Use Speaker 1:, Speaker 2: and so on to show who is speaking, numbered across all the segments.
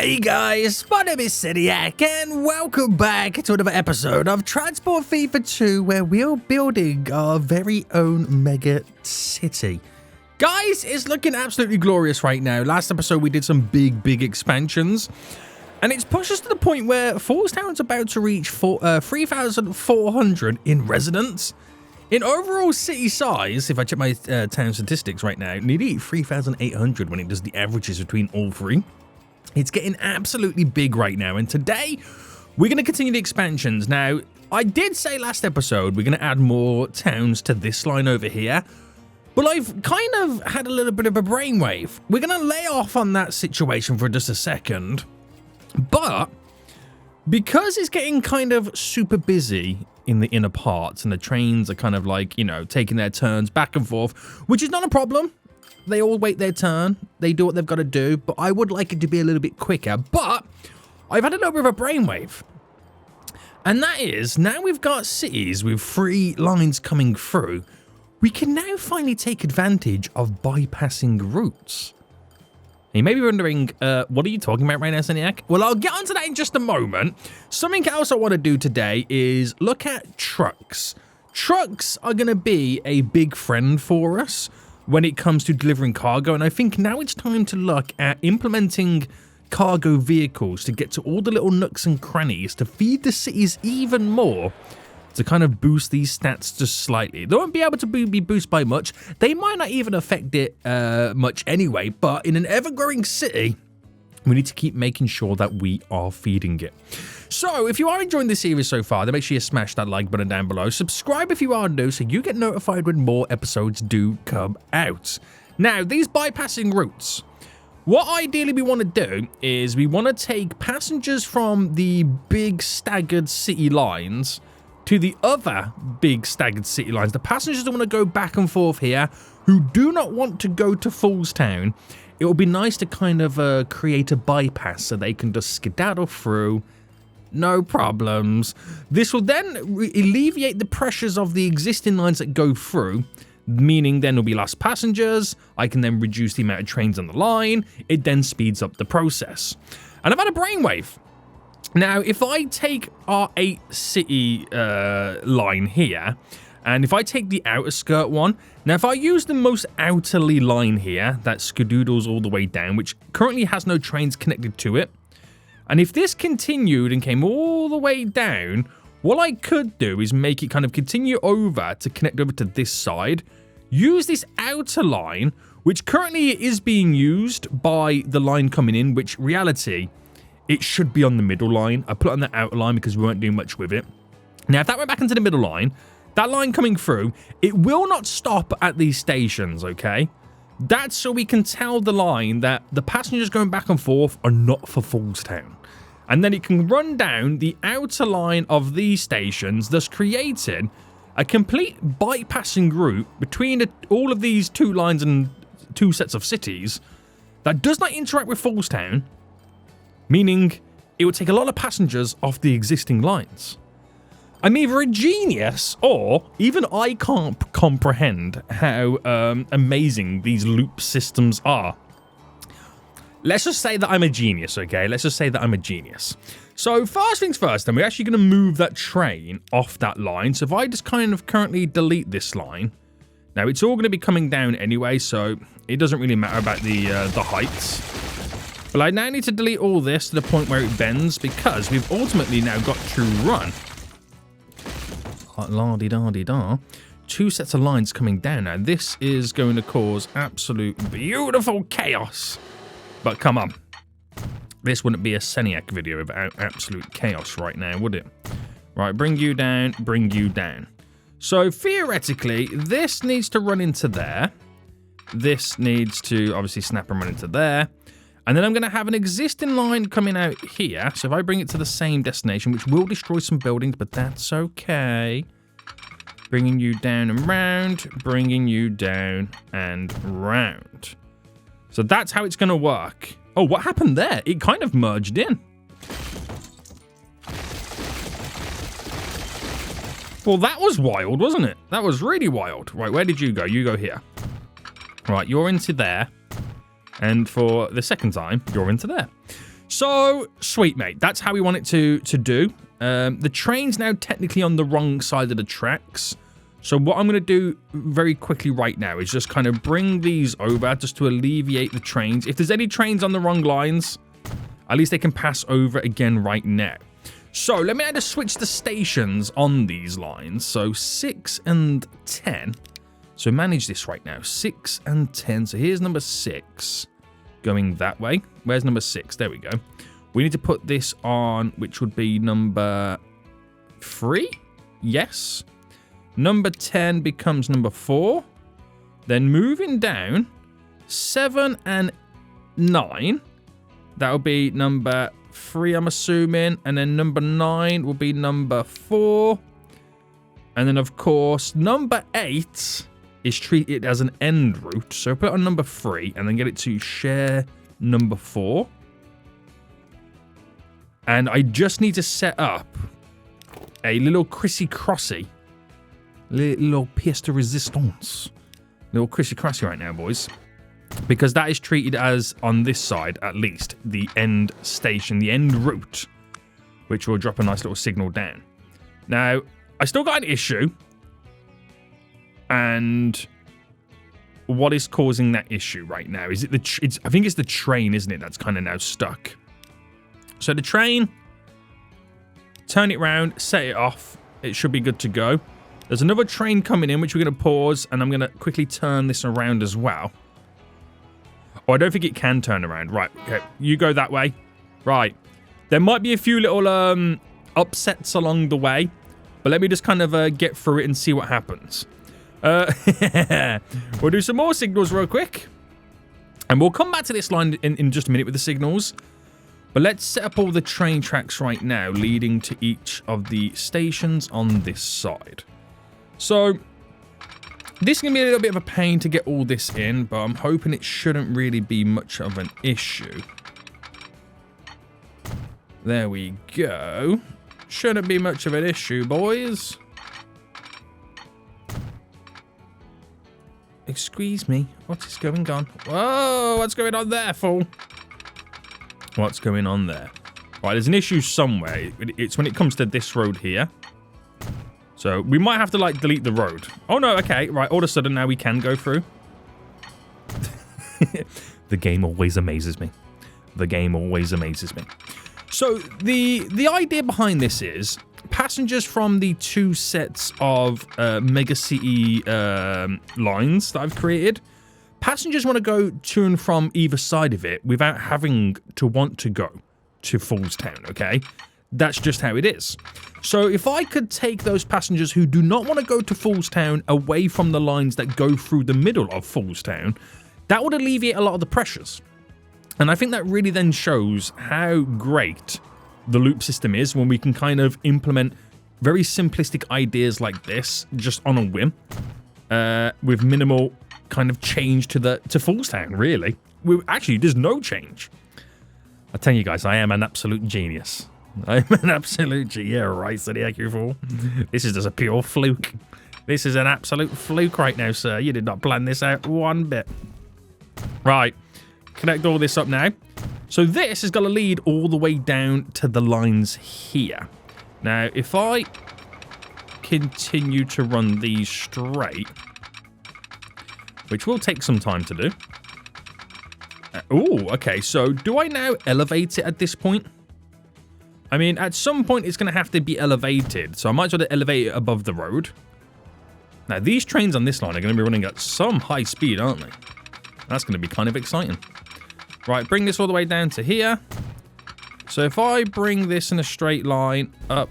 Speaker 1: Hey guys, my name is Seniac and welcome back to another episode of Transport FIFA 2 where we're building our very own mega city. Guys, it's looking absolutely glorious right now. Last episode we did some big expansions and it's pushed us to the point where Fallstown's about to reach 3,400 in residents. In overall city size, if I check my town statistics right now, nearly 3,800 when it does the averages between all three. It's getting absolutely big right now, and today we're going to continue the expansions. Now, I did say last episode we're going to add more towns to this line over here, but I've kind of had a little bit of a brainwave. We're going to lay off on that situation for just a second, but because it's getting kind of super busy in the inner parts and the trains are kind of like, you know, taking their turns back and forth, which is not a problem. They all wait their turn. They do what they've got to do, but I would like it to be a little bit quicker. But I've had a little bit of a brainwave. And that is, now we've got cities with 3 lines coming through, we can now finally take advantage of bypassing routes. You may be wondering, what are you talking about right now, Seniac? Well, I'll get onto that in just a moment. Something else I want to do today is look at trucks. Trucks are going to be a big friend for us when it comes to delivering cargo, and I think now it's time to look at implementing cargo vehicles to get to all the little nooks and crannies to feed the cities even more to kind of boost these stats just slightly. They won't be able to be boosted by much. They might not even affect it much anyway, but in an ever-growing city, we need to keep making sure that we are feeding it. So, if you are enjoying this series so far, then make sure you smash that like button down below. Subscribe if you are new so you get notified when more episodes do come out. Now, these bypassing routes. What ideally we want to do is we want to take passengers from the big staggered city lines to the other big staggered city lines. The passengers that want to go back and forth here who do not want to go to Fallstown, it will be nice to kind of create a bypass so they can just skedaddle through. No problems. This will then alleviate the pressures of the existing lines that go through, meaning then there'll be less passengers. I can then reduce the amount of trains on the line. It then speeds up the process. And I've had a brainwave. Now, if I take our 8 city line here, and if I take the outer skirt one, now if I use the most outerly line here, that skedoodles all the way down, which currently has no trains connected to it, and if this continued and came all the way down, what I could do is make it kind of continue over to connect over to this side, use this outer line, which currently is being used by the line coming in, which reality, it should be on the middle line. I put it on the outer line because we weren't doing much with it. Now, if that went back into the middle line, that line coming through, it will not stop at these stations, okay? That's so we can tell the line that the passengers going back and forth are not for Fallstown. And then it can run down the outer line of these stations, thus creating a complete bypassing route between all of these 2 lines and 2 sets of cities that does not interact with Fallstown, meaning it would take a lot of passengers off the existing lines. I'm either a genius or even I can't comprehend how amazing these loop systems are. Let's just say that I'm a genius, okay? Let's just say that I'm a genius. So first things first, then we're actually going to move that train off that line. So if I just kind of currently delete this line, now it's all going to be coming down anyway, so it doesn't really matter about the heights. But I now need to delete all this to the point where it bends because we've ultimately now got to run. La-di-da-di-da. 2 sets of lines coming down. Now, this is going to cause absolute beautiful chaos. But come on. This wouldn't be a Seniac video without absolute chaos right now, would it? Right, bring you down, bring you down. So, theoretically, this needs to run into there. This needs to obviously snap and run into there. And then I'm going to have an existing line coming out here. So if I bring it to the same destination, which will destroy some buildings, but that's okay. Bringing you down and round, bringing you down and round. So that's how it's going to work. Oh, what happened there? It kind of merged in. Well, that was wild, wasn't it? That was really wild. Right, where did you go? You go here. Right, you're into there. And for the second time, you're into there. So, sweet, mate. That's how we want it to do. The train's now technically on the wrong side of the tracks. So what I'm going to do very quickly right now is just kind of bring these over just to alleviate the trains. If there's any trains on the wrong lines, at least they can pass over again right now. So let me now just switch the stations on these lines. So 6 and 10. So manage this right now. 6 and 10. So here's number 6 going that way. Where's number 6? There we go. We need to put this on, which would be number 3. Yes. Number 10 becomes number 4. Then moving down, 7 and 9. That will be number 3, I'm assuming. And then number 9 will be number 4. And then, of course, number 8 is treated as an end route. So put it on number 3 and then get it to share number 4. And I just need to set up a little crissy-crossy. Little pièce de résistance. Little crissy-crossy right now, boys. Because that is treated as, on this side at least, the end station, the end route. Which will drop a nice little signal down. Now, I still got an issue. And what is causing that issue right now? Is it I think it's the train, isn't it? That's kind of now stuck. So the train, turn it round, set it off. It should be good to go. There's another train coming in, which we're going to pause, and I'm going to quickly turn this around as well. Oh, I don't think it can turn around. Right, okay, you go that way. Right. There might be a few little upsets along the way, but let me just kind of get through it and see what happens. We'll do some more signals real quick, and we'll come back to this line in just a minute with the signals. But let's set up all the train tracks right now, leading to each of the stations on this side. So, this is going to be a little bit of a pain to get all this in, but I'm hoping it shouldn't really be much of an issue. There we go. Shouldn't be much of an issue, boys. Excuse me, what is going on? Whoa, what's going on there, fool? What's going on there? Right, there's an issue somewhere. It's when it comes to this road here. So we might have to, like, delete the road. Oh, no, okay. Right, all of a sudden now we can go through. The game always amazes me. The game always amazes me. So the idea behind this is passengers from the 2 sets of Mega City lines that I've created. Passengers want to go to and from either side of it without having to want to go to Foolstown, okay? That's just how it is. So if I could take those passengers who do not want to go to Foolstown away from the lines that go through the middle of Foolstown, that would alleviate a lot of the pressures. And I think that really then shows how great the loop system is when we can kind of implement very simplistic ideas like this just on a whim with minimal kind of change to Foolstown, really. Actually, there's no change. I tell you guys, I am an absolute genius. I'm an absolute genius. Yeah, right, Zodiac, you fool. This is just a pure fluke. This is an absolute fluke right now, sir. You did not plan this out one bit. Right, connect all this up now. So this is going to lead all the way down to the lines here. Now, if I continue to run these straight, which will take some time to do. Oh, okay. So do I now elevate it at this point? I mean, at some point it's going to have to be elevated. So I might as well elevate it above the road. Now, these trains on this line are going to be running at some high speed, aren't they? That's going to be kind of exciting. Right, bring this all the way down to here. So if I bring this in a straight line up.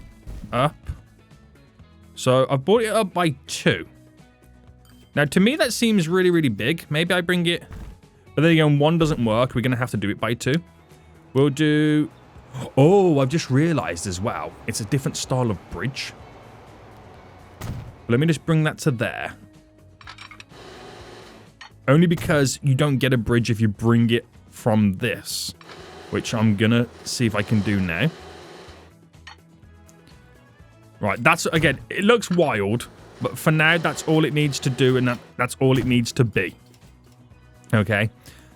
Speaker 1: So I've brought it up by 2. Now, to me, that seems really, really big. Maybe I bring it... But then again, 1 doesn't work. We're going to have to do it by 2. We'll do... Oh, I've just realized as well. It's a different style of bridge. Let me just bring that to there. Only because you don't get a bridge if you bring it from this. Which I'm going to see if I can do now. Right, that's... Again, it looks wild. But for now, that's all it needs to do, and that's all it needs to be. Okay?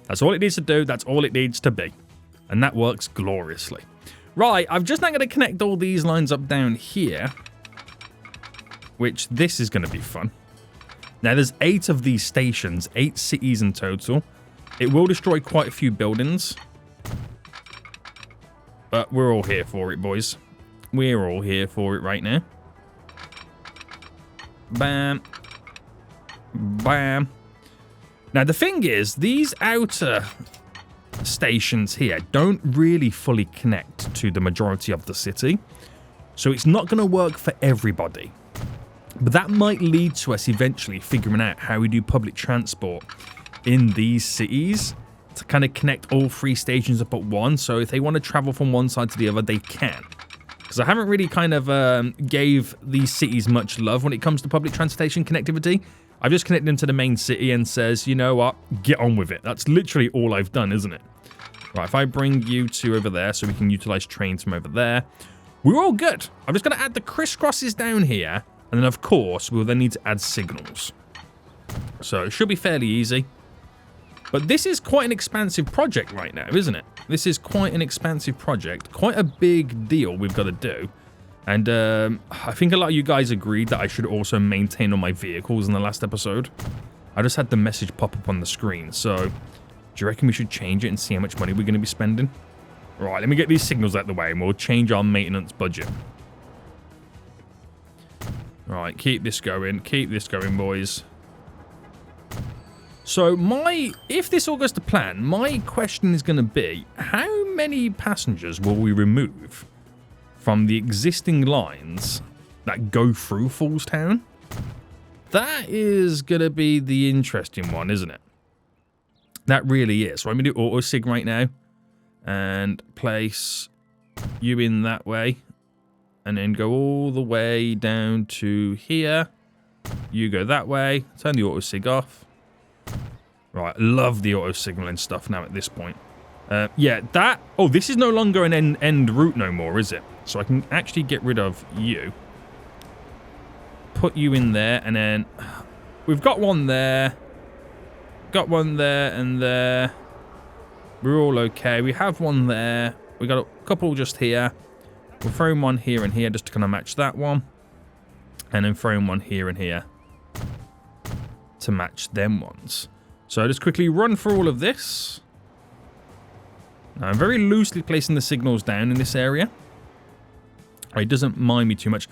Speaker 1: That's all it needs to do, that's all it needs to be. And that works gloriously. Right, I've just now got to connect all these lines up down here. Which, this is going to be fun. Now, there's 8 of these stations, 8 cities in total. It will destroy quite a few buildings. But we're all here for it, boys. We're all here for it right now. Bam. Bam. Now, the thing is, these outer stations here don't really fully connect to the majority of the city. So it's not going to work for everybody. But that might lead to us eventually figuring out how we do public transport in these cities to kind of connect all 3 stations up at once. So if they want to travel from one side to the other, they can. Because I haven't really kind of gave these cities much love when it comes to public transportation connectivity. I've just connected them to the main city and says, you know what, get on with it. That's literally all I've done, isn't it? Right, if I bring you 2 over there so we can utilize trains from over there, we're all good. I'm just going to add the crisscrosses down here. And then, of course, we'll then need to add signals. So it should be fairly easy. But this is quite an expansive project right now, isn't it? This is quite an expansive project. Quite a big deal we've got to do. And I think a lot of you guys agreed that I should also maintain all my vehicles in the last episode. I just had the message pop up on the screen. So do you reckon we should change it and see how much money we're going to be spending? Right, let me get these signals out of the way and we'll change our maintenance budget. Right, keep this going, boys. So if this all goes to plan, my question is going to be, how many passengers will we remove from the existing lines that go through Foolstown? That is going to be the interesting one, isn't it? That really is. So I'm going to do auto-sig right now and place you in that way. And then go all the way down to here. You go that way. Turn the auto-sig off. Right, love the auto-signaling stuff now at this point. Yeah, that... Oh, this is no longer an end route no more, is it? So I can actually get rid of you. Put you in there, and then... We've got one there. Got one there and there. We're all okay. We have one there. We got a couple just here. We'll throw in one here and here just to kind of match that one. And then throw in one here and here to match them ones. So just quickly run through all of this. Now, I'm very loosely placing the signals down in this area. It doesn't mind me too much.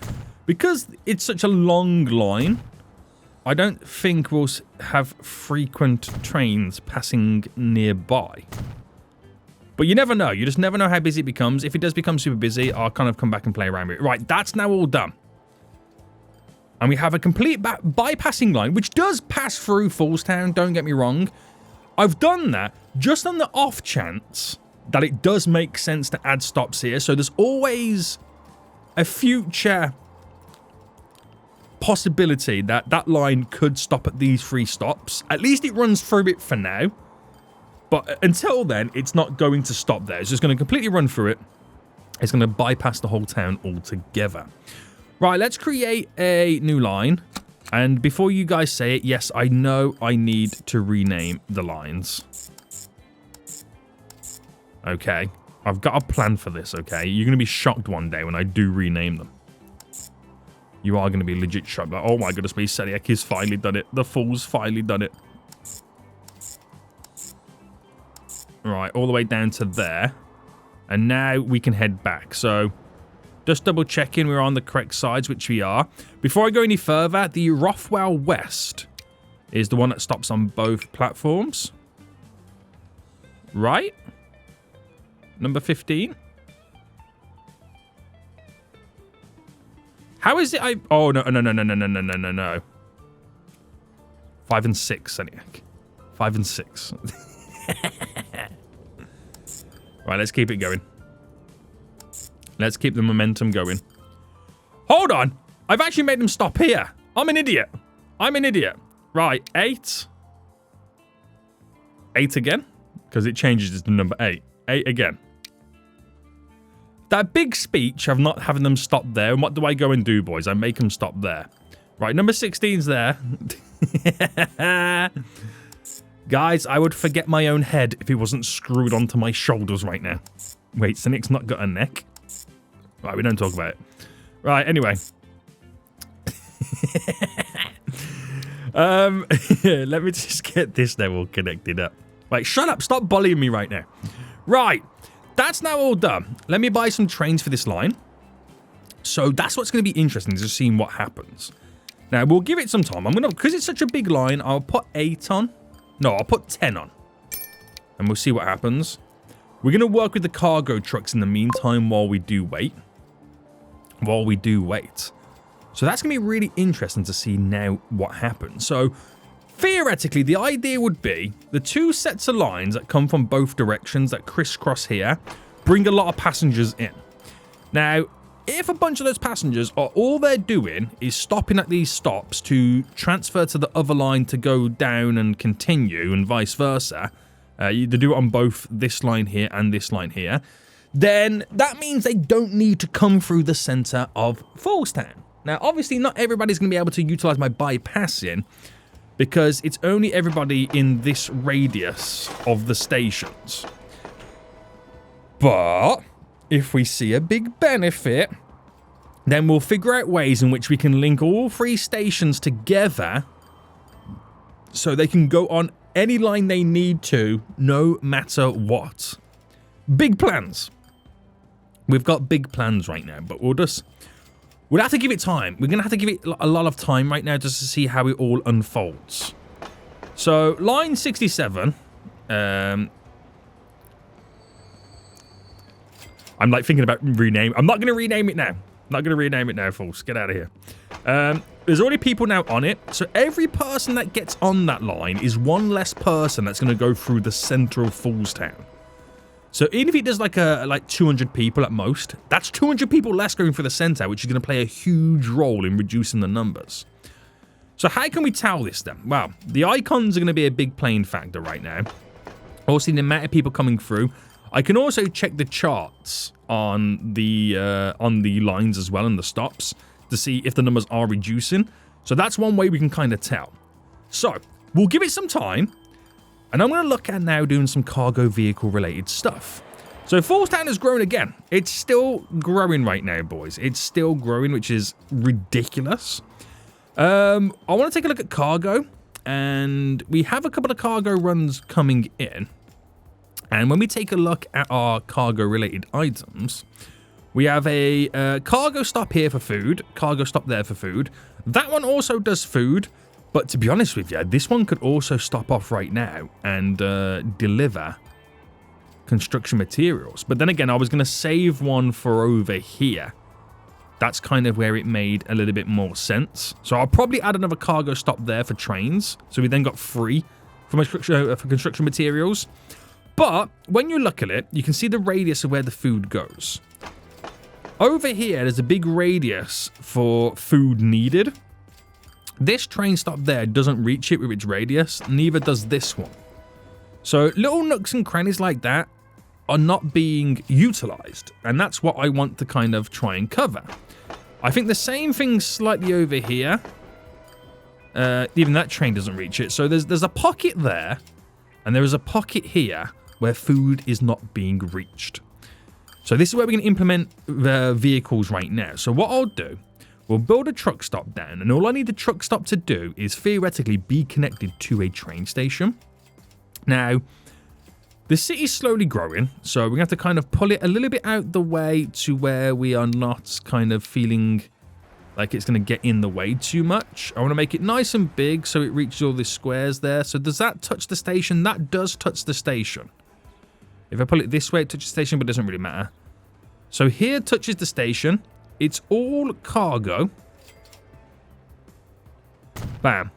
Speaker 1: Because it's such a long line, I don't think we'll have frequent trains passing nearby. But you never know. You just never know how busy it becomes. If it does become super busy, I'll kind of come back and play around with it. Right, that's now all done. And we have a complete bypassing line, which does pass through Foolstown, don't get me wrong. I've done that just on the off chance that it does make sense to add stops here. So there's always a future possibility that that line could stop at these 3 stops. At least it runs through it for now. But until then, it's not going to stop there. It's just going to completely run through it. It's going to bypass the whole town altogether. Right, let's create a new line. And before you guys say it, yes, I know I need to rename the lines. Okay, I've got a plan for this, okay? You're going to be shocked one day when I do rename them. You are going to be legit shocked. Like, oh my goodness me, Seliak has finally done it. The fool's finally done it. Right, all the way down to there. And now we can head back. So, just double checking we're on the correct sides, which we are. Before I go any further, the Rothwell West is the one that stops on both platforms. Right? Number 15. How is it Oh, no. 5 and 6, Seniac. 5 and 6. Right, let's keep it going. Let's keep the momentum going. Hold on! I've actually made them stop here. I'm an idiot. Right, 8. 8 again? Because it changes to number 8. 8 again. That big speech of not having them stop there. And what do I go and do, boys? I make them stop there. Right, number 16's there. Guys, I would forget my own head if it wasn't screwed onto my shoulders right now. Wait, Sonic's not got a neck? Right, we don't talk about it. Right, anyway. Let me just get this now all connected up. Right, shut up. Stop bullying me right now. Right, that's now all done. Let me buy some trains for this line. So that's what's going to be interesting, just seeing what happens. Now, we'll give it some time. Because it's such a big line, I'll put 8 on. No, I'll put 10 on. And we'll see what happens. We're going to work with the cargo trucks in the meantime while we do wait. So that's going to be really interesting to see now what happens. So theoretically, the idea would be the 2 sets of lines that come from both directions that crisscross here bring a lot of passengers in. Now, if a bunch of those passengers are all they're doing is stopping at these stops to transfer to the other line to go down and continue and vice versa, they do it on both this line here and this line here, then that means they don't need to come through the center of Foolstown. Now, obviously, not everybody's going to be able to utilize my bypassing because it's only everybody in this radius of the stations. But if we see a big benefit, then we'll figure out ways in which we can link all 3 stations together so they can go on any line they need to, no matter what. Big plans. We've got big plans right now, but we'll have to give it time. We're going to have to give it a lot of time right now just to see how it all unfolds. So, line 67, I'm like thinking about rename. I'm not going to rename it now. Fools. Get out of here. There's already people now on it. So every person that gets on that line is one less person that's going to go through the center of Foolstown. So even if it does like 200 people at most, that's 200 people less going for the center, which is going to play a huge role in reducing the numbers. So how can we tell this then? Well, the icons are going to be a big playing factor right now. Also, the amount of people coming through. I can also check the charts on the lines as well and the stops to see if the numbers are reducing. So that's one way we can kind of tell. So we'll give it some time, and I'm going to look at now doing some cargo vehicle related stuff. So Foolstown has grown again. It's still growing right now, boys. It's still growing, which is ridiculous. I want to take a look at cargo, and we have a couple of cargo runs coming in. And when we take a look at our cargo-related items, we have a cargo stop here for food, cargo stop there for food. That one also does food, but to be honest with you, this one could also stop off right now and deliver construction materials. But then again, I was going to save one for over here. That's kind of where it made a little bit more sense. So I'll probably add another cargo stop there for trains. So we then got 3 for construction materials. But when you look at it, you can see the radius of where the food goes. Over here, there's a big radius for food needed. This train stop there doesn't reach it with its radius, neither does this one. So little nooks and crannies like that are not being utilized, and that's what I want to kind of try and cover. I think the same thing slightly over here. Even that train doesn't reach it. So there's a pocket there, and there is a pocket here where food is not being reached. So this is where we can implement the vehicles right now. So what I'll do, we'll build a truck stop down, and all I need the truck stop to do is theoretically be connected to a train station. Now, the city's slowly growing, so we're going to have to kind of pull it a little bit out the way to where we are not kind of feeling like it's going to get in the way too much. I want to make it nice and big so it reaches all the squares there. So does that touch the station? That does touch the station. If I pull it this way, it touches the station, but it doesn't really matter. So here touches the station. It's all cargo. Bam.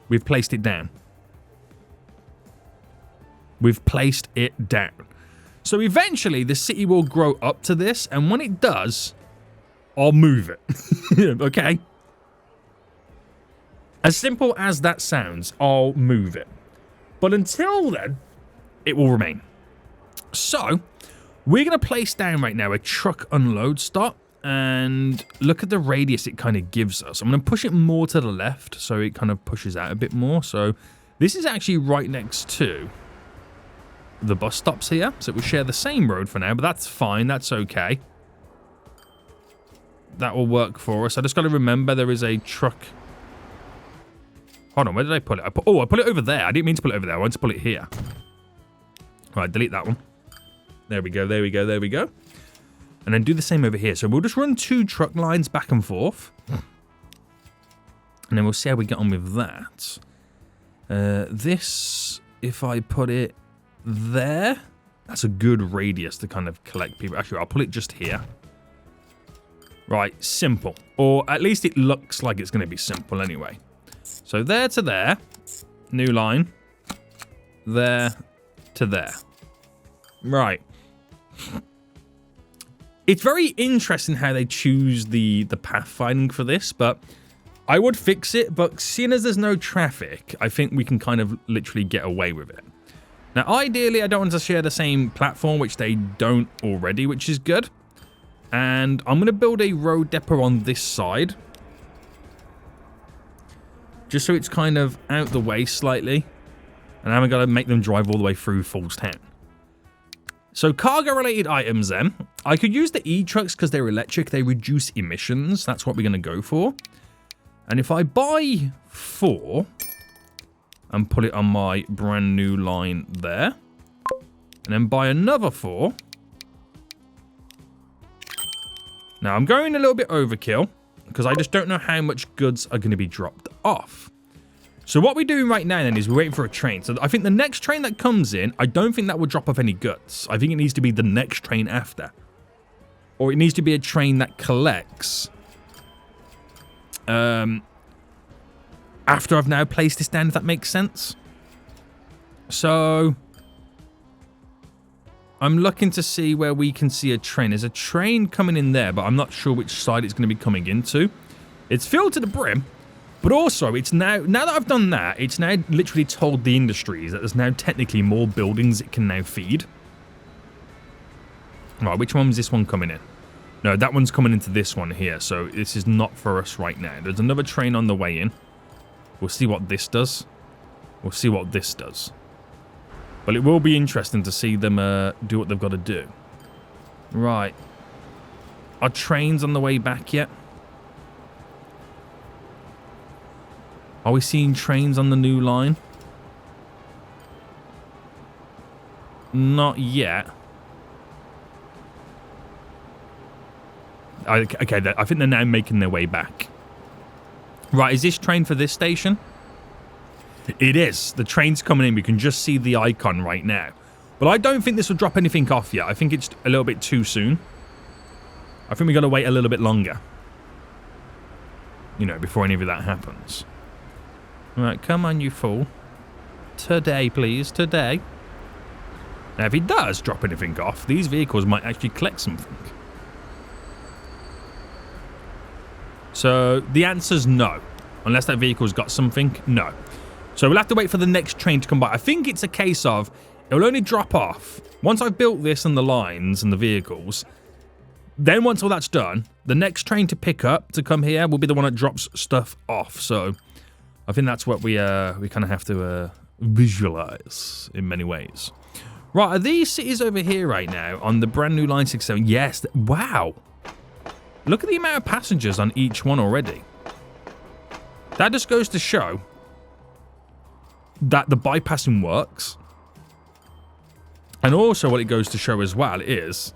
Speaker 1: We've placed it down. We've placed it down. So eventually the city will grow up to this, and when it does, I'll move it. Okay? As simple as that sounds, I'll move it. But until then, it will remain. So, we're going to place down right now a truck unload stop, and look at the radius it kind of gives us. I'm going to push it more to the left so it kind of pushes out a bit more. So This is actually right next to the bus stops here. So we share the same road for now, but that's fine. That's okay. That will work for us. I just got to remember there is a truck. Hold on, where did I put it? I put it over there. I didn't mean to put it over there. I wanted to put it here. Right, delete that one. There we go, there we go, there we go. And then do the same over here. So we'll just run 2 truck lines back and forth. And then we'll see how we get on with that. This, if I put it there, that's a good radius to kind of collect people. Actually, I'll put it just here. Right, simple. Or at least it looks like it's going to be simple anyway. So there to there. New line. There to there. Right. It's very interesting how they choose the pathfinding for this, but I would fix it. But seeing as there's no traffic, I think we can kind of literally get away with it. Now, ideally, I don't want to share the same platform, which they don't already, which is good. And I'm going to build a road depot on this side. Just so it's kind of out the way slightly. And I haven't got to make them drive all the way through Falls Town. So cargo-related items then. I could use the e-trucks because they're electric. They reduce emissions. That's what we're going to go for. And if I buy 4 and put it on my brand new line there. And then buy another 4. Now, I'm going a little bit overkill because I just don't know how much goods are going to be dropped off. So what we're doing right now then is we're waiting for a train. So I think the next train that comes in, I don't think that will drop off any goods. I think it needs to be the next train after. Or it needs to be a train that collects after I've now placed this down, if that makes sense. So I'm looking to see where we can see a train. There's a train coming in there, but I'm not sure which side it's going to be coming into. It's filled to the brim. But also, it's now that I've done that, it's now literally told the industries that there's now technically more buildings it can now feed. Right, which one was this one coming in? No, that one's coming into this one here, so this is not for us right now. There's another train on the way in. We'll see what this does. We'll see what this does. But it will be interesting to see them do what they've got to do. Right. Are trains on the way back yet? Are we seeing trains on the new line? Not yet. Okay, I think they're now making their way back. Right, is this train for this station? It is. The train's coming in. We can just see the icon right now. But I don't think this will drop anything off yet. I think it's a little bit too soon. I think we got to wait a little bit longer. You know, before any of that happens. Right, come on, you fool. Today, please. Today. Now, if he does drop anything off, these vehicles might actually collect something. So, the answer's no. Unless that vehicle's got something, no. So, we'll have to wait for the next train to come by. I think it's a case of, it will only drop off. Once I've built this and the lines and the vehicles, then once all that's done, the next train to pick up to come here will be the one that drops stuff off. So, I think that's what we kind of have to visualize in many ways. Right, are these cities over here right now on the brand new line 67? Yes. Wow. Look at the amount of passengers on each one already. That just goes to show that the bypassing works. And also what it goes to show as well is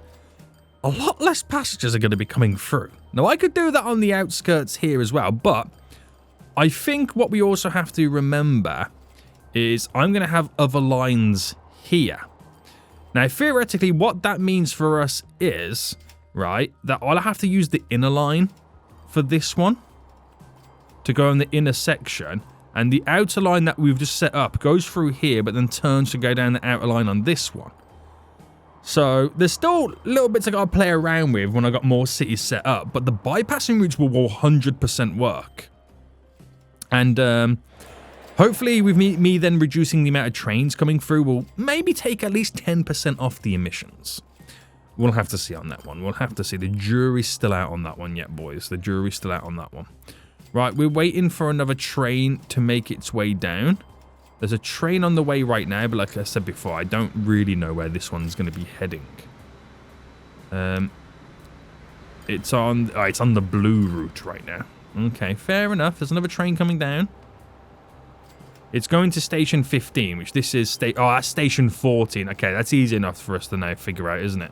Speaker 1: a lot less passengers are going to be coming through. Now, I could do that on the outskirts here as well, but I think what we also have to remember is I'm going to have other lines here. Now, theoretically, what that means for us is, right, that I'll have to use the inner line for this one to go in the inner section. And the outer line that we've just set up goes through here, but then turns to go down the outer line on this one. So there's still little bits I got to play around with when I got more cities set up, but the bypassing routes will 100% work. And hopefully with me then reducing the amount of trains coming through will maybe take at least 10% off the emissions. We'll have to see on that one. We'll have to see. The jury's still out on that one yet, boys. The jury's still out on that one. Right, we're waiting for another train to make its way down. There's a train on the way right now, but like I said before, I don't really know where this one's going to be heading. It's on the blue route right now. Okay, fair enough. There's another train coming down. It's going to station 15, which this is that's station 14. Okay, that's easy enough for us to now figure out, isn't it?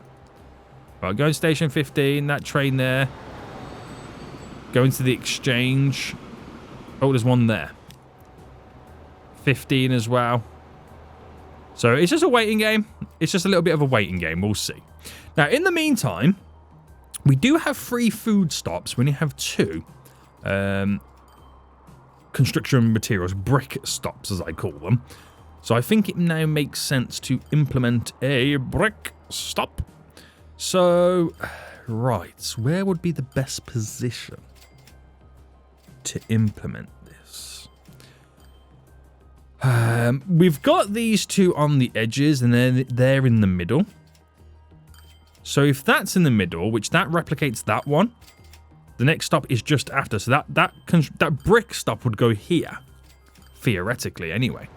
Speaker 1: Right, going to station 15, that train there. Going to the exchange. Oh, there's one there. 15 as well. So it's just a waiting game. It's just a little bit of a waiting game. We'll see. Now, in the meantime, we do have 3 food stops. We only have 2 construction materials, brick stops as I call them. So I think it now makes sense to implement a brick stop. So, right, where would be the best position to implement this? We've got these 2 on the edges and then they're in the middle. So if that's in the middle, which that replicates that one, the next stop is just after. So that brick stop would go here, theoretically anyway.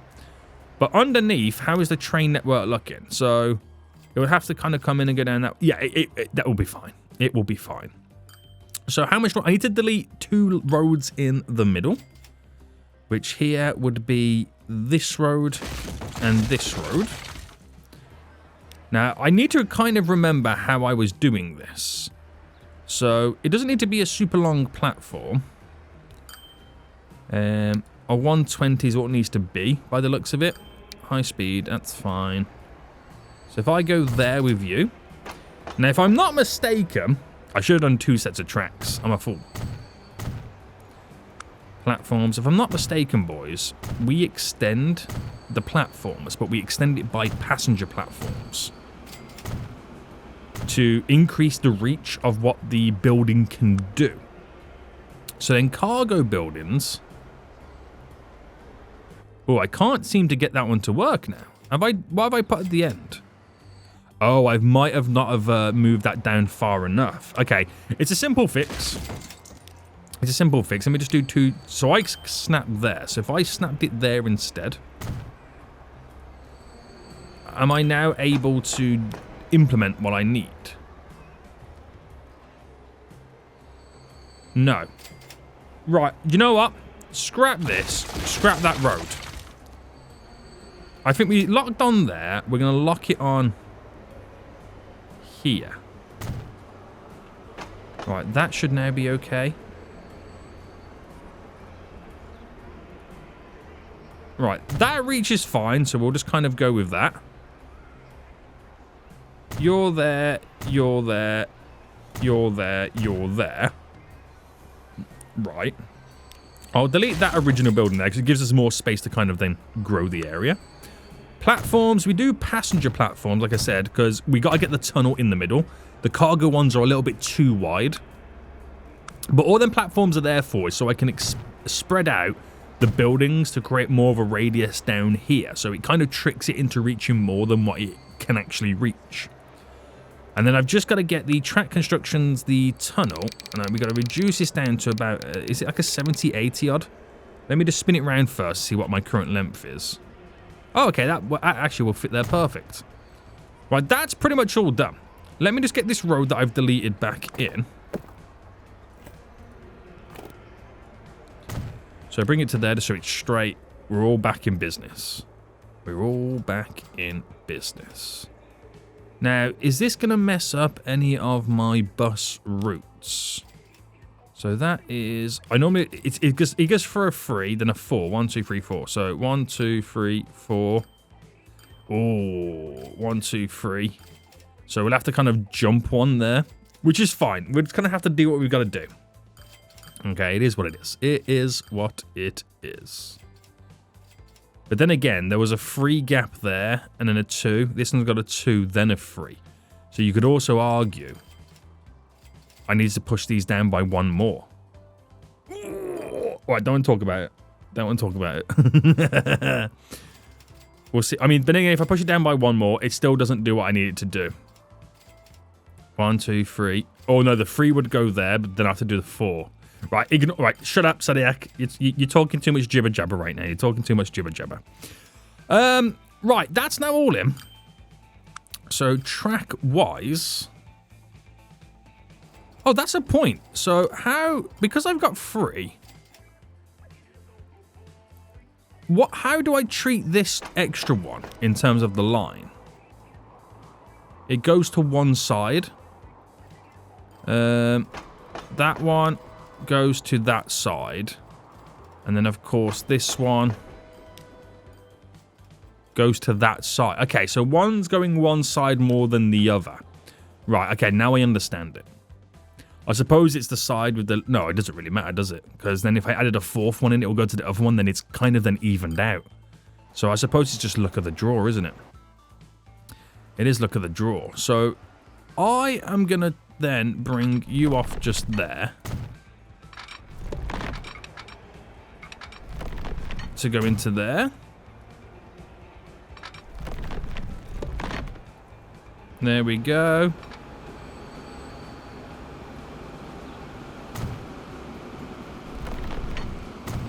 Speaker 1: But underneath, how is the train network looking? So it would have to kind of come in and go down that. Yeah, that will be fine. It will be fine. So how much? I need to delete 2 roads in the middle, which here would be this road and this road. Now, I need to kind of remember how I was doing this. So, it doesn't need to be a super long platform. A 120 is what it needs to be, by the looks of it. High speed, that's fine. So, if I go there with you... Now, if I'm not mistaken, I should have done 2 sets of tracks. I'm a fool. Platforms. If I'm not mistaken, boys, we extend the platforms, but we extend it by passenger platforms to increase the reach of what the building can do. So then cargo buildings... Oh, I can't seem to get that one to work now. What have I put at the end? Oh, I might have not have moved that down far enough. Okay, it's a simple fix. It's a simple fix. Let me just do 2. So I snapped there. So if I snapped it there instead, am I now able to implement what I need? No. Right, you know what? Scrap this. Scrap that road. I think we locked on there. We're going to lock it on here. Right, that should now be okay. Right, that reach is fine, so we'll just kind of go with that. You're there, you're there, you're there, you're there. Right. I'll delete that original building there because it gives us more space to kind of then grow the area. Platforms, we do passenger platforms, like I said, because we got to get the tunnel in the middle. The cargo ones are a little bit too wide. But all them platforms are there for is so I can spread out the buildings to create more of a radius down here. So it kind of tricks it into reaching more than what it can actually reach. And then I've just got to get the track constructions, the tunnel, and we've got to reduce this down to about, is it like a 70, 80 odd? Let me just spin it around first, see what my current length is. Oh, okay, that actually will fit there perfect. Right, that's pretty much all done. Let me just get this road that I've deleted back in. So bring it to there so it's straight. We're all back in business. We're all back in business. Now, is this going to mess up any of my bus routes? So that is... I normally... It goes for a 3, then a 4. 1, 2, 3, 4. So 1, 2, 3, 4. Oh, 1, 2, 3. So we'll have to kind of jump one there, which is fine. We're just going to have to do what we've got to do. Okay, it is what it is. It is what it is. But then again, there was a 3 gap there, and then a 2. This one's got a 2, then a 3. So you could also argue I need to push these down by 1 more. Alright, don't want to talk about it. Don't want to talk about it. We'll see. I mean, but again, if I push it down by 1 more, it still doesn't do what I need it to do. 1, 2, 3. Oh no, the 3 would go there, but then I have to do the 4. Right, right, shut up, Sadiak. You're talking too much jibber jabber right now. You're talking too much jibber jabber. Right, that's now all in. So track wise. Oh, that's a point. So because I've got 3. How do I treat this extra one in terms of the line? It goes to one side. That one goes to that side. And then, of course, this one goes to that side. Okay, so one's going one side more than the other. Right, okay, now I understand it. I suppose it's the side with the... No, it doesn't really matter, does it? Because then if I added a 4th one in, it will go to the other one, then it's kind of then evened out. So I suppose it's just luck of the draw, isn't it? It is luck of the draw. So I am going to then bring you off just there. To go into there. There we go.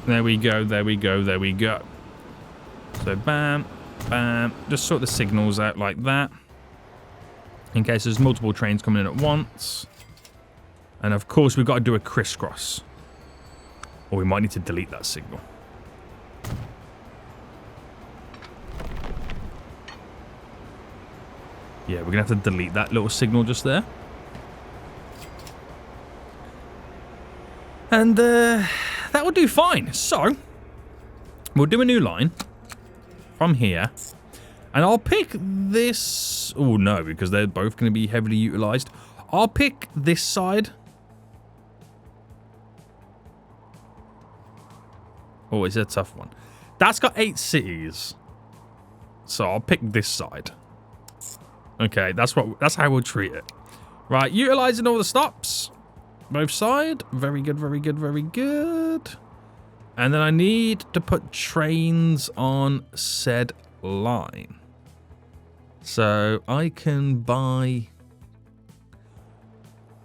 Speaker 1: There we go, there we go, there we go. So bam, bam. Just sort the signals out like that. In case there's multiple trains coming in at once. And of course we've got to do a crisscross. Or we might need to delete that signal. Yeah, we're going to have to delete that little signal just there. And that will do fine. So, we'll do a new line from here. And I'll pick this... Oh, no, because they're both going to be heavily utilized. I'll pick this side. Oh, it's a tough one. That's got 8 cities. So I'll pick this side. Okay, that's how we'll treat it. Right, utilizing all the stops. Both side. Very good, very good, very good. And then I need to put trains on said line. So I can buy...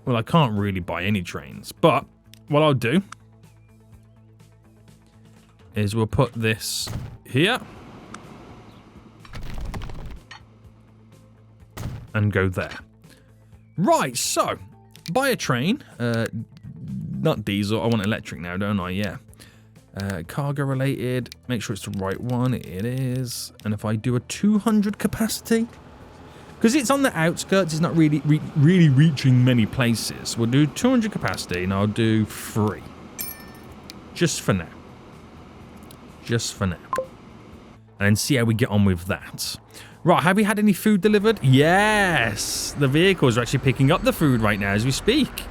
Speaker 1: Well, I can't really buy any trains. But what I'll do is we'll put this here. And go there. Right, so buy a train. Not diesel. I want electric now, don't I? Yeah. Cargo related. Make sure it's the right one. It is. And if I do a 200 capacity, because it's on the outskirts, it's not really reaching many places. We'll do 200 capacity, and I'll do 3. Just for now. Just for now. And then see how we get on with that. Right, have we had any food delivered? Yes! The vehicles are actually picking up the food right now as we speak.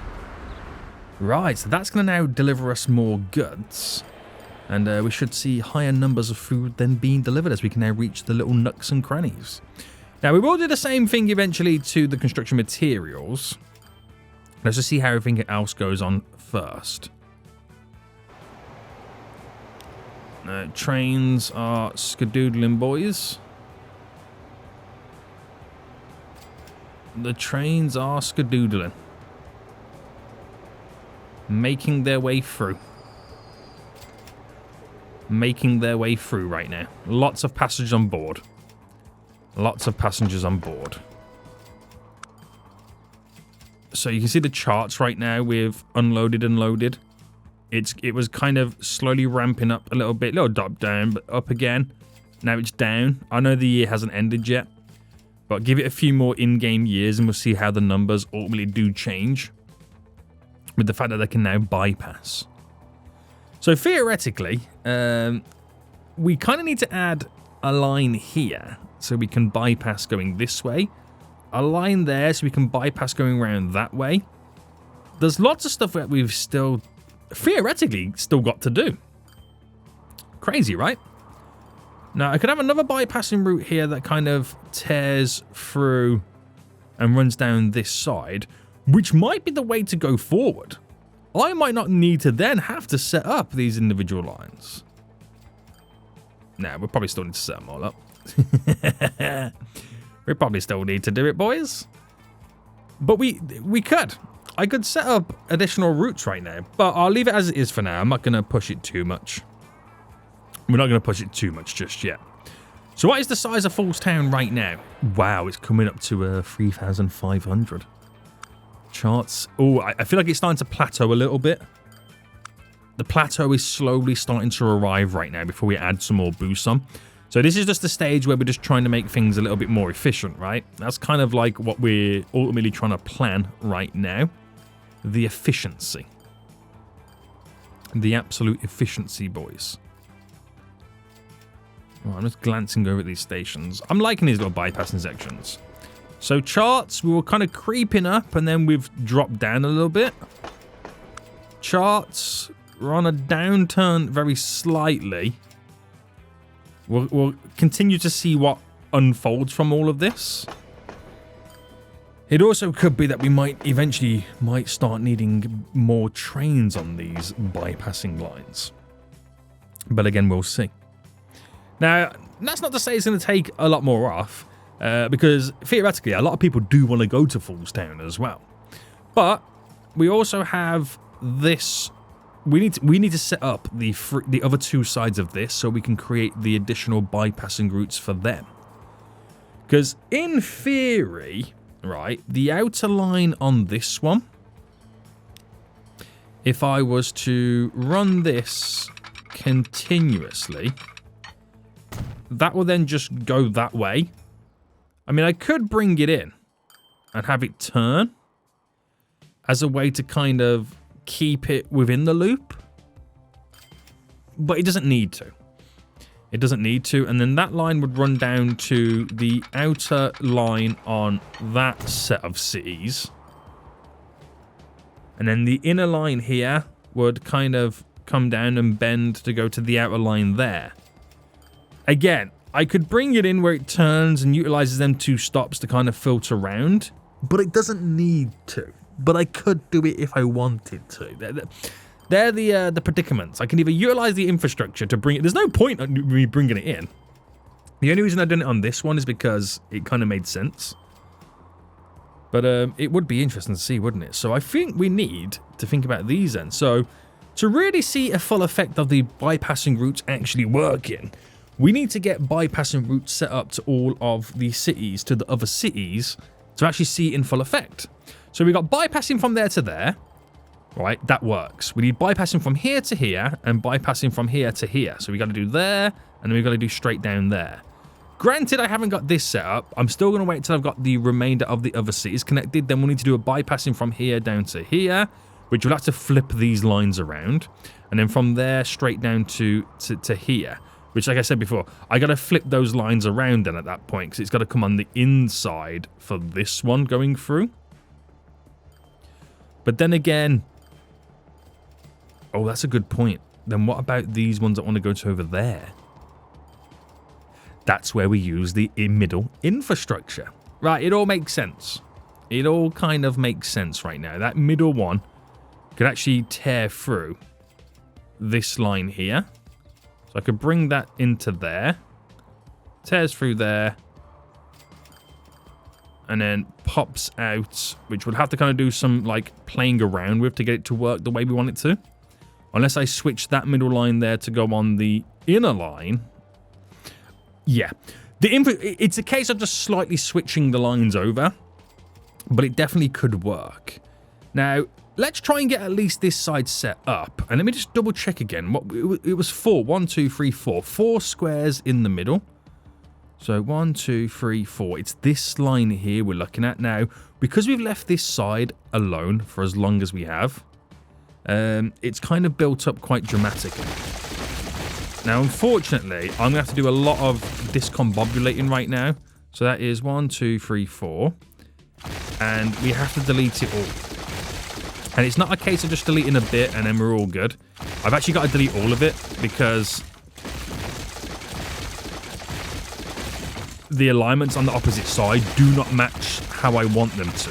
Speaker 1: Right, so that's going to now deliver us more goods. And we should see higher numbers of food then being delivered as we can now reach the little nooks and crannies. Now, we will do the same thing eventually to the construction materials. Let's just see how everything else goes on first. Trains are skadoodling, boys. The trains are skadoodling. Making their way through. Making their way through right now. Lots of passengers on board. Lots of passengers on board. So you can see the charts right now with unloaded and loaded. It was kind of slowly ramping up a little bit. Little drop down, but up again. Now it's down. I know the year hasn't ended yet. But give it a few more in-game years and we'll see how the numbers ultimately do change. With the fact that they can now bypass. So theoretically, we kind of need to add a line here. So we can bypass going this way. A line there so we can bypass going around that way. There's lots of stuff that we've still, theoretically, still got to do. Crazy, right? Now, I could have another bypassing route here that kind of tears through and runs down this side, which might be the way to go forward. I might not need to then have to set up these individual lines. Nah, we'll probably still need to set them all up. We probably still need to do it, boys. But we could. I could set up additional routes right now, but I'll leave it as it is for now. I'm not going to push it too much. We're not going to push it too much just yet. So what is the size of Falls Town right now? Wow, it's coming up to 3,500. Charts. Oh, I feel like it's starting to plateau a little bit. The plateau is slowly starting to arrive right now before we add some more boosts on. So this is just the stage where we're just trying to make things a little bit more efficient, right? That's kind of like what we're ultimately trying to plan right now. The efficiency. The absolute efficiency, boys. Oh, I'm just glancing over at these stations. I'm liking these little bypassing sections. So charts, we were kind of creeping up and then we've dropped down a little bit. Charts, we're on a downturn very slightly. We'll continue to see what unfolds from all of this. It also could be that we might eventually start needing more trains on these bypassing lines. But again, we'll see. Now, that's not to say it's going to take a lot more off, because theoretically, a lot of people do want to go to Falls Town as well. But we also have this. We need to set up the other two sides of this so we can create the additional bypassing routes for them. Because in theory, right, the outer line on this one, if I was to run this continuously, that will then just go that way. I mean, I could bring it in and have it turn as a way to kind of keep it within the loop, but it doesn't need to. It doesn't need to, and then that line would run down to the outer line on that set of cities, and then the inner line here would kind of come down and bend to go to the outer line there. Again, I could bring it in where it turns and utilizes them two stops to kind of filter around, but it doesn't need to. But I could do it if I wanted to. They're the predicaments. I can either utilize the infrastructure to bring it. There's no point in me bringing it in. The only reason I did it on this one is because it kind of made sense. But it would be interesting to see, wouldn't it? So I think we need to think about these then. So to really see a full effect of the bypassing routes actually working, we need to get bypassing routes set up to all of the cities, to the other cities, to actually see it in full effect. So we got bypassing from there to there, right? That works. We need bypassing from here to here and bypassing from here to here. So we got to do there and then we got to do straight down there. Granted, I haven't got this set up. I'm still going to wait till I've got the remainder of the other cities connected. Then we'll need to do a bypassing from here down to here, which will have to flip these lines around. And then from there straight down to here, which, like I said before, I got to flip those lines around then at that point because it's got to come on the inside for this one going through. But then again, oh, that's a good point. Then what about these ones that want to go to over there? That's where we use the middle infrastructure. Right, it all makes sense. It all kind of makes sense right now. That middle one could actually tear through this line here. So I could bring that into there. Tears through there. And then pops out, which would have to kind of do some like playing around with to get it to work the way we want it to. Unless I switch that middle line there to go on the inner line. Yeah. It's a case of just slightly switching the lines over. But it definitely could work. Now, let's try and get at least this side set up. And let me just double check again. It was 4. 1, 2, 3, 4. 4 squares in the middle. So 1, 2, 3, 4. It's this line here we're looking at now. Because we've left this side alone for as long as we have, it's kind of built up quite dramatically. Now, unfortunately, I'm going to have to do a lot of discombobulating right now. So that is 1, 2, 3, 4. And we have to delete it all. And it's not a case of just deleting a bit and then we're all good. I've actually got to delete all of it because the alignments on the opposite side do not match how I want them to.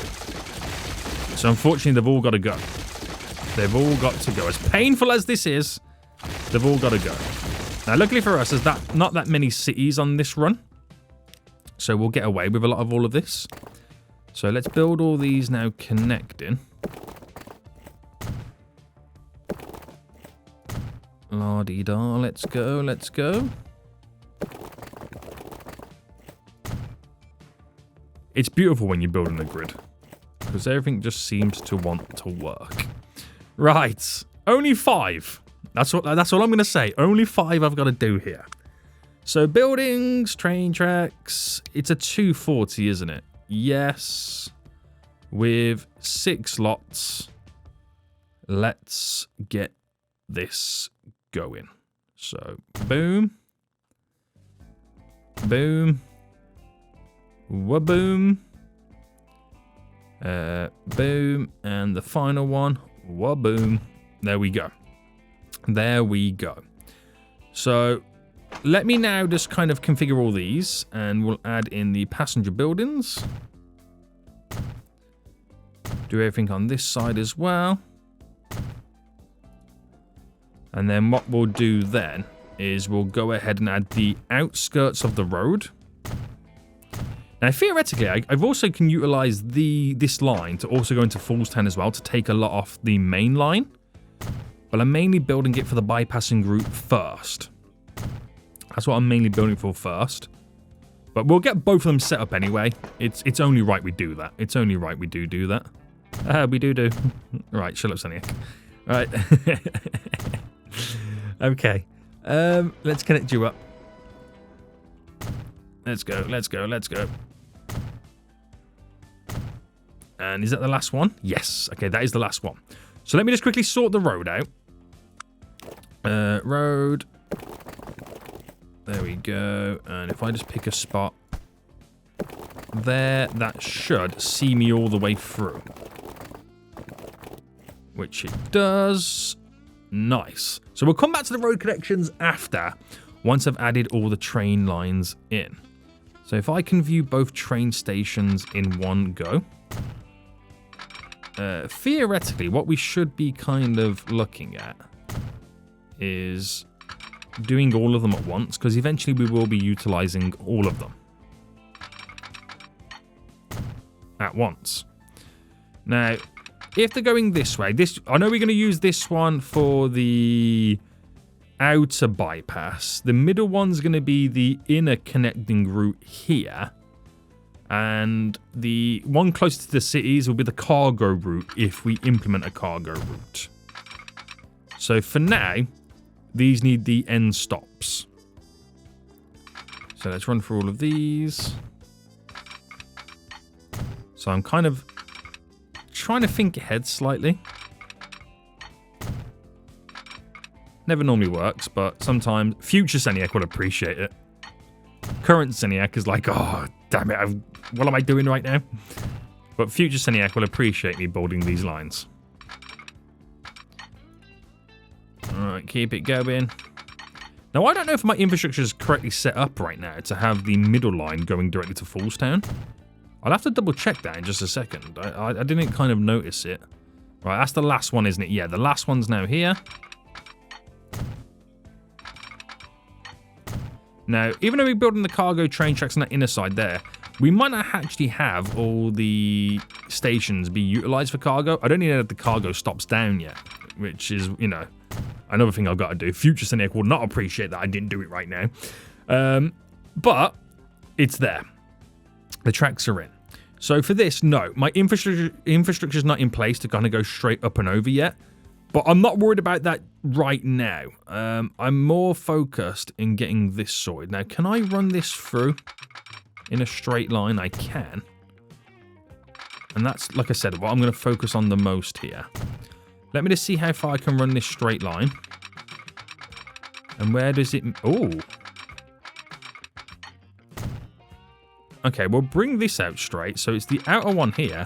Speaker 1: So unfortunately, they've all got to go. They've all got to go. As painful as this is, they've all got to go. Now, luckily for us, there's not that many cities on this run. So we'll get away with a lot of all of this. So let's build all these now connecting. La-dee-da, let's go, let's go. It's beautiful when you're building a grid, because everything just seems to want to work. Right, only 5. That's all I'm going to say. Only 5 I've got to do here. So buildings, train tracks, it's a 240, isn't it? Yes, with 6 lots. Let's get this going. So boom, boom, waboom, boom, and the final one, waboom. There we go. There we go. So let me now just kind of configure all these, and we'll add in the passenger buildings. Do everything on this side as well. And then what we'll do then is we'll go ahead and add the outskirts of the road. Now, theoretically, I've also can utilize this line to also go into Foolstown as well to take a lot off the main line. But I'm mainly building it for the bypassing route first. That's what I'm mainly building for first. But we'll get both of them set up anyway. It's only right we do that. It's only right we do that. We do. Right, shut up, Sonic. Right. Okay. Let's connect you up. Let's go. And is that the last one? Yes. Okay, that is the last one. So let me just quickly sort the road out. Road. There we go. And if I just pick a spot there, that should see me all the way through. Which it does. Nice. So we'll come back to the road connections after, once I've added all the train lines in. So if I can view both train stations in one go, theoretically, what we should be kind of looking at is doing all of them at once, because eventually we will be utilizing all of them at once. Now, if they're going this way, I know we're going to use this one for the outer bypass. The middle one's going to be the inner connecting route here. And the one closest to the cities will be the cargo route if we implement a cargo route. So for now, these need the end stops. So let's run through all of these. So I'm kind of trying to think ahead slightly. Never normally works, but sometimes future Seniac will appreciate it. Current Seniac is like, oh, damn it, what am I doing right now? But future Seniac will appreciate me building these lines. Alright, keep it going. Now, I don't know if my infrastructure is correctly set up right now to have the middle line going directly to Foolstown. I'll have to double check that in just a second. I didn't kind of notice it. Right, that's the last one, isn't it? Yeah, the last one's now here. Now, even though we're building the cargo train tracks on that inner side there, we might not actually have all the stations be utilized for cargo. I don't even know if the cargo stops down yet, which is, you know, another thing I've got to do. Future Cynic will not appreciate that I didn't do it right now. But it's there. The tracks are in. So for this, no, my infrastructure is not in place to kind of go straight up and over yet. But I'm not worried about that right now. I'm more focused in getting this sorted. Now, can I run this through in a straight line? I can. And that's, like I said, what I'm going to focus on the most here. Let me just see how far I can run this straight line. And where does it... Oh. Okay, we'll bring this out straight. So it's the outer one here.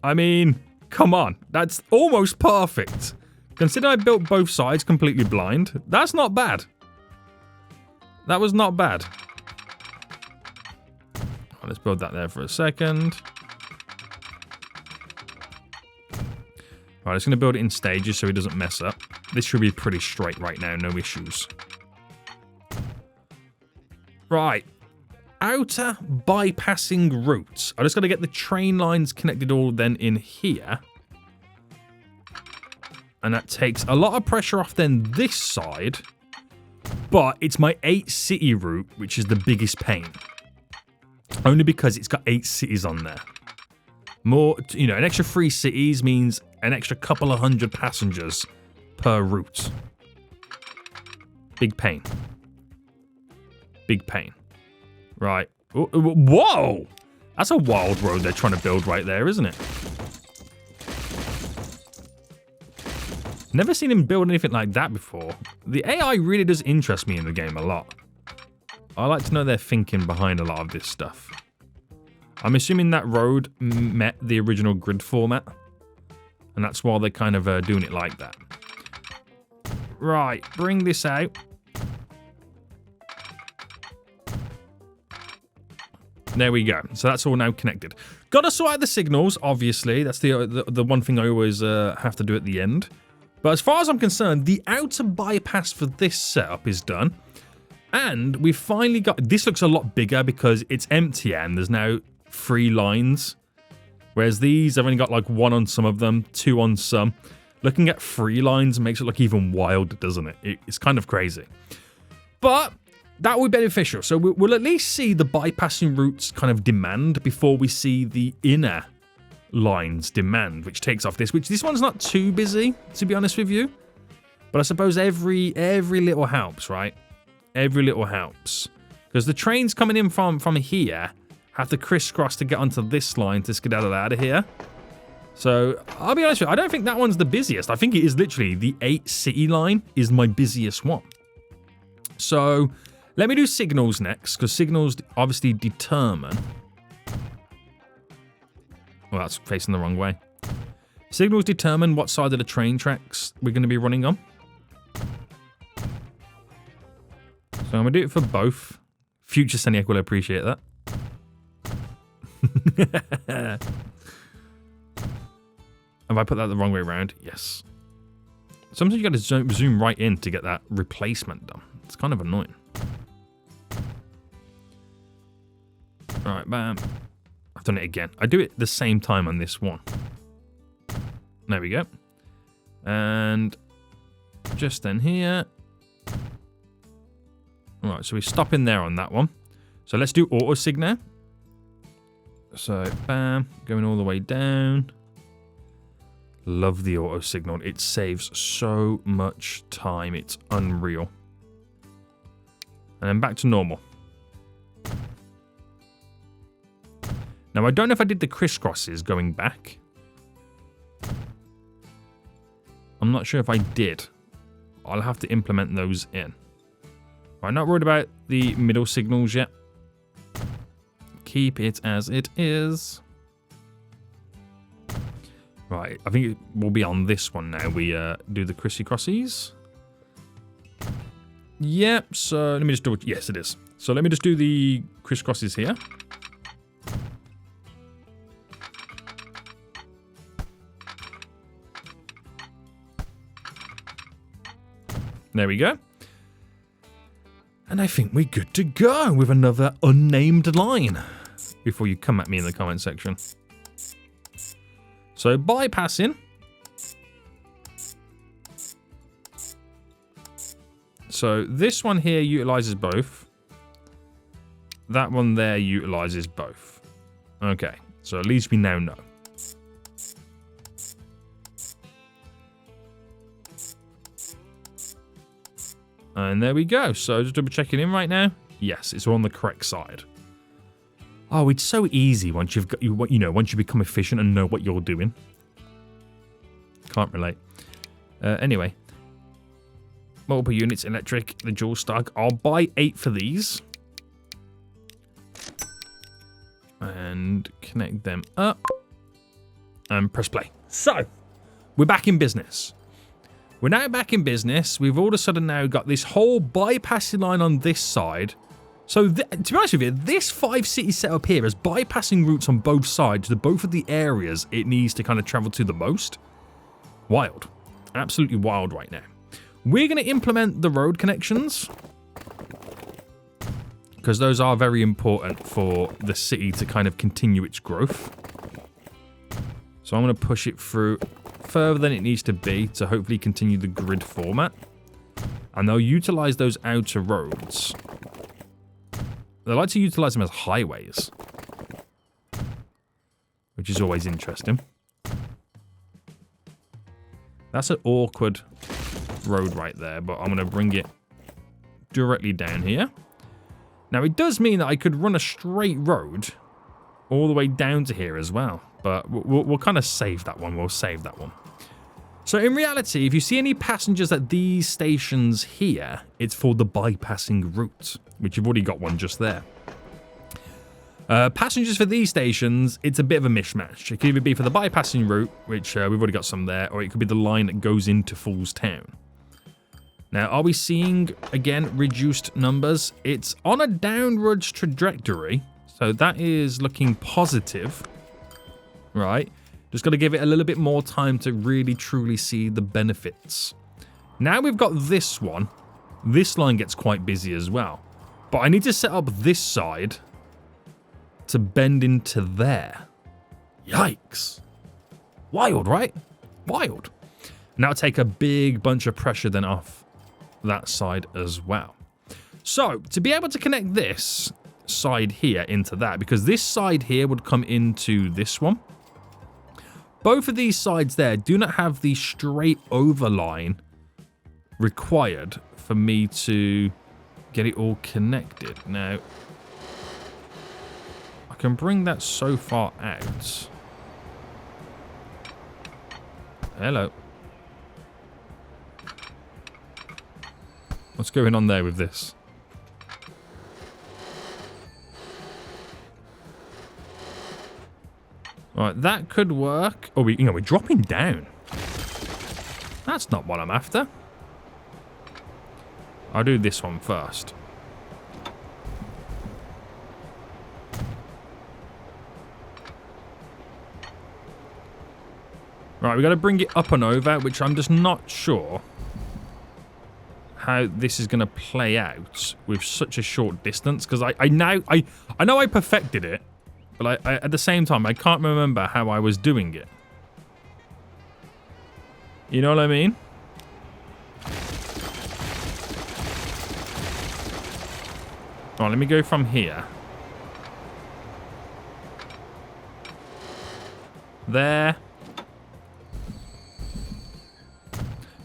Speaker 1: I mean, come on. That's almost perfect. Consider I built both sides completely blind. That's not bad. That was not bad. Let's build that there for a second. Right, it's going to build it in stages so it doesn't mess up. This should be pretty straight right now, no issues. Right. Outer bypassing routes. I just got to get the train lines connected all then in here. And that takes a lot of pressure off then this side. But it's my 8 city route, which is the biggest pain. Only because it's got 8 cities on there. More, you know, an extra 3 cities means an extra couple of 100 passengers per route. Big pain. Big pain. Right. Whoa! That's a wild road they're trying to build right there, isn't it? Never seen him build anything like that before. The AI really does interest me in the game a lot. I like to know their thinking behind a lot of this stuff. I'm assuming that road met the original grid format. And that's why they're kind of doing it like that. Right, bring this out. There we go. So that's all now connected. Got to sort out the signals, obviously. That's the one thing I always have to do at the end. But as far as I'm concerned, the outer bypass for this setup is done. And we've finally got... This looks a lot bigger because it's empty and there's now 3 lines. Whereas these, I've only got like 1 on some of them, 2 on some. Looking at 3 lines makes it look even wild, doesn't it? It's kind of crazy. But that will be beneficial. So we'll at least see the bypassing routes kind of demand before we see the inner lines demand, which takes off which this one's not too busy, to be honest with you. But I suppose every little helps, right? Every little helps. Because the trains coming in from here have to crisscross to get onto this line to skedaddle out of here. So, I'll be honest with you, I don't think that one's the busiest. I think it is literally the 8 city line is my busiest one. So, let me do signals next, because signals obviously determine... Well, that's facing the wrong way. Signals determine what side of the train tracks we're going to be running on. So I'm going to do it for both. Future Seniac will appreciate that. Have I put that the wrong way around? Yes. Sometimes you got to zoom right in to get that replacement done. It's kind of annoying. Alright, bam. I've done it again. I do it the same time on this one. There we go. And just then here. Alright, so we stop in there on that one. So let's do auto sig now. So, bam, going all the way down. Love the auto signal. It saves so much time. It's unreal. And then back to normal. Now, I don't know if I did the crisscrosses going back. I'm not sure if I did. I'll have to implement those in. I'm not worried about the middle signals yet. Keep it as it is. Right, I think it will be on this one now. We do the crissy-crossies. Yep, so let me just do it. Yes, it is. So let me just do the crisscrosses here. There we go. And I think we're good to go with another unnamed line. Before you come at me in the comment section. So bypassing. So this one here utilizes both. That one there utilizes both. Okay, so at least we now know. And there we go. So just double checking in right now. Yes, it's all on the correct side. Oh, it's so easy once you've got once you become efficient and know what you're doing. Can't relate. Anyway, multiple units electric, the dual stack. I'll buy 8 for these and connect them up and press play. So we're back in business. We're now back in business. We've all of a sudden now got this whole bypassing line on this side. So, to be honest with you, this 5-city setup here is bypassing routes on both sides to both of the areas it needs to kind of travel to the most. Wild. Absolutely wild right now. We're going to implement the road connections, because those are very important for the city to kind of continue its growth. So I'm going to push it through further than it needs to be to hopefully continue the grid format. And they'll utilize those outer roads. They like to utilize them as highways, which is always interesting. That's an awkward road right there, but I'm going to bring it directly down here. Now, it does mean that I could run a straight road all the way down to here as well, but we'll kind of save that one. We'll save that one. So in reality, if you see any passengers at these stations here, it's for the bypassing route, which you've already got one just there. Passengers for these stations, it's a bit of a mishmash. It could either be for the bypassing route, which we've already got some there, or it could be the line that goes into Falls Town. Now, are we seeing, again, reduced numbers? It's on a downwards trajectory, so that is looking positive, right? Just got to give it a little bit more time to really, truly see the benefits. Now we've got this one. This line gets quite busy as well. But I need to set up this side to bend into there. Yikes. Wild, right? Wild. Now take a big bunch of pressure then off that side as well. So, to be able to connect this side here into that, because this side here would come into this one. Both of these sides there do not have the straight over line required for me to get it all connected. Now, I can bring that so far out. Hello. What's going on there with this? Alright, that could work. Oh, we're dropping down. That's not what I'm after. I'll do this one first. Right, we got to bring it up and over, which I'm just not sure how this is going to play out with such a short distance, because I know I perfected it, but I at the same time I can't remember how I was doing it. You know what I mean? All right, let me go from here. There.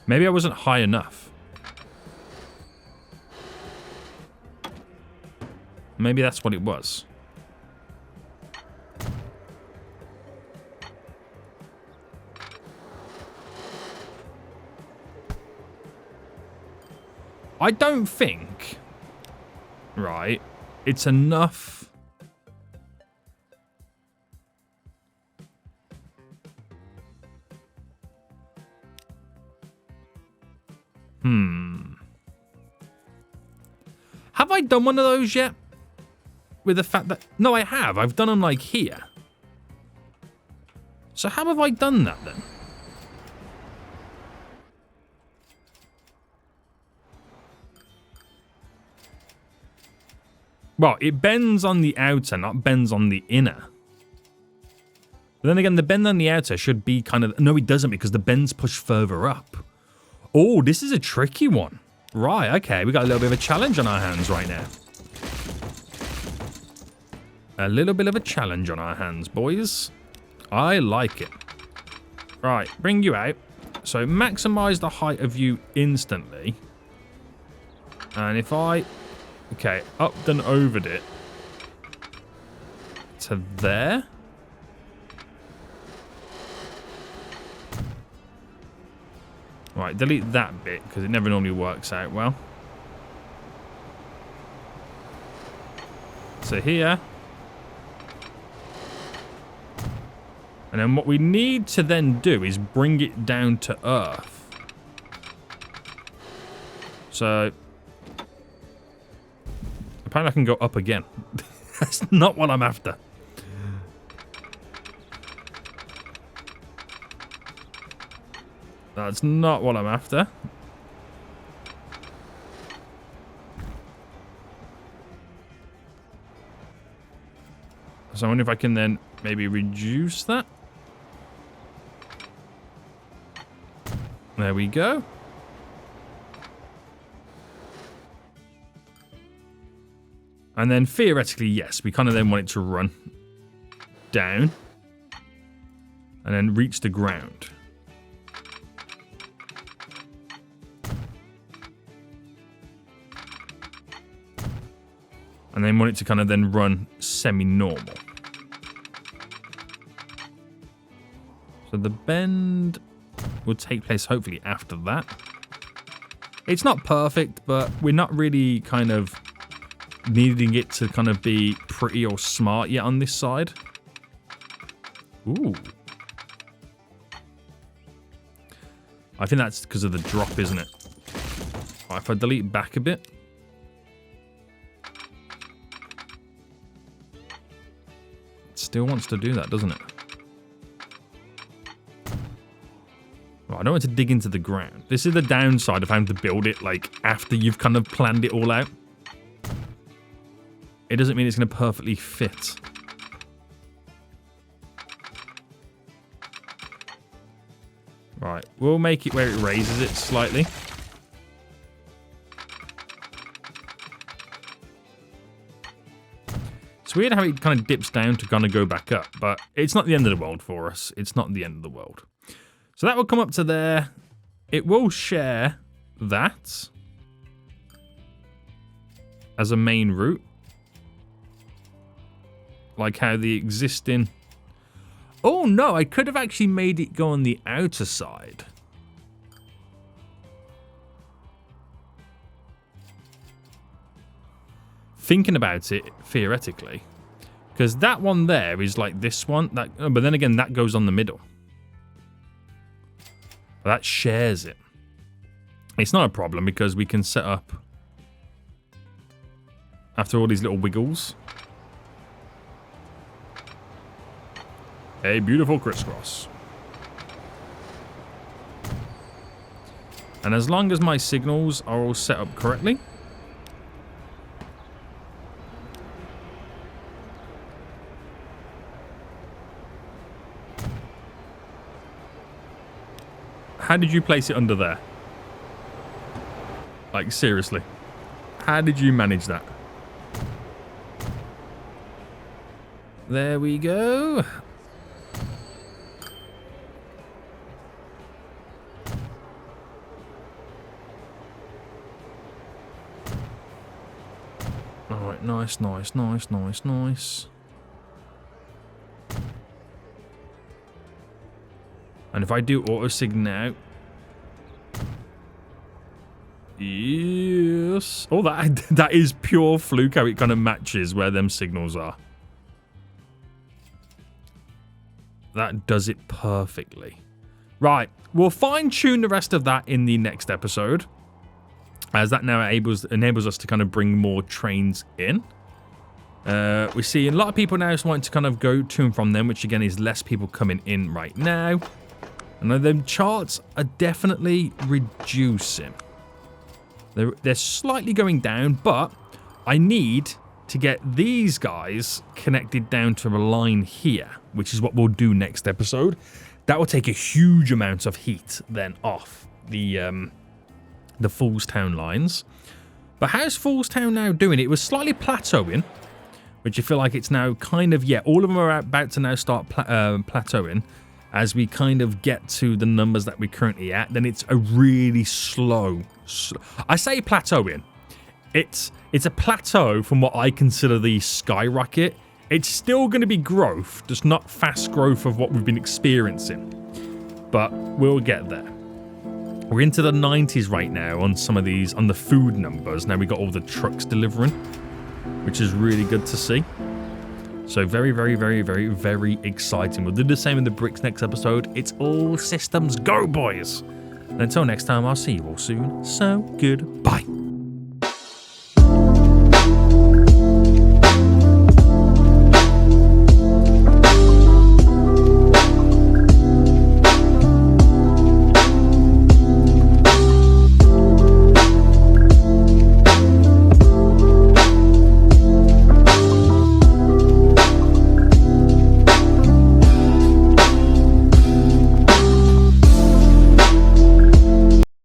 Speaker 1: Maybe I wasn't high enough. Maybe that's what it was. I don't think, right, it's enough. Have I done one of those yet? With the fact that... No, I have. I've done them, like, here. So how have I done that, then? Well, it bends on the outer, not bends on the inner. But then again, the bend on the outer should be kind of... No, it doesn't, because the bends push further up. Oh, this is a tricky one. Right, okay. We got a little bit of a challenge on our hands right now. A little bit of a challenge on our hands, boys. I like it. Right, bring you out. So maximize the height of you instantly. And if I... Okay, upped and overed it to there. Right, delete that bit, because it never normally works out well. So here. And then what we need to then do is bring it down to Earth. So... Apparently I can go up again. That's not what I'm after. That's not what I'm after. So I wonder if I can then maybe reduce that. There we go. And then theoretically, yes, we kind of then want it to run down and then reach the ground. And then want it to kind of then run semi-normal. So the bend will take place hopefully after that. It's not perfect, but we're not really kind of needing it to kind of be pretty or smart yet on this side. Ooh. I think that's because of the drop, isn't it? Right, if I delete back a bit. It still wants to do that, doesn't it? Right, I don't want to dig into the ground. This is the downside of having to build it like after you've kind of planned it all out. It doesn't mean it's going to perfectly fit. Right, we'll make it where it raises it slightly. It's weird how it kind of dips down to kind of go back up, but it's not the end of the world for us. It's not the end of the world. So that will come up to there. It will share that as a main route. Like how the existing... Oh no, I could have actually made it go on the outer side. Thinking about it, theoretically. Because that one there is like this one. That, but then again, that goes on the middle. That shares it. It's not a problem because we can set up... After all these little wiggles... A beautiful crisscross. And as long as my signals are all set up correctly. How did you place it under there? Like, seriously. How did you manage that? There we go. Alright, nice, nice, nice, nice, nice. And if I do auto-sig now... Yes. Oh, that is pure fluke how it kind of matches where them signals are. That does it perfectly. Right, we'll fine-tune the rest of that in the next episode. As that now enables us to kind of bring more trains in. We see a lot of people now just wanting to kind of go to and from them, which again is less people coming in right now. And them charts are definitely reducing. They're slightly going down, but I need to get these guys connected down to a line here, which is what we'll do next episode. That will take a huge amount of heat then off the Foolstown lines. But how's Foolstown now doing? It was slightly plateauing, which I feel like it's now kind of, yeah, all of them are about to now start plateauing. As we kind of get to the numbers that we're currently at, then it's a really slow. I say plateauing. It's a plateau from what I consider the skyrocket. It's still going to be growth, just not fast growth of what we've been experiencing. But we'll get there. We're into the 90s right now on some of these, on the food numbers. Now we got all the trucks delivering, which is really good to see. So very, very, very, very, very exciting. We'll do the same in the bricks next episode. It's all systems go, boys. And until next time, I'll see you all soon. So goodbye.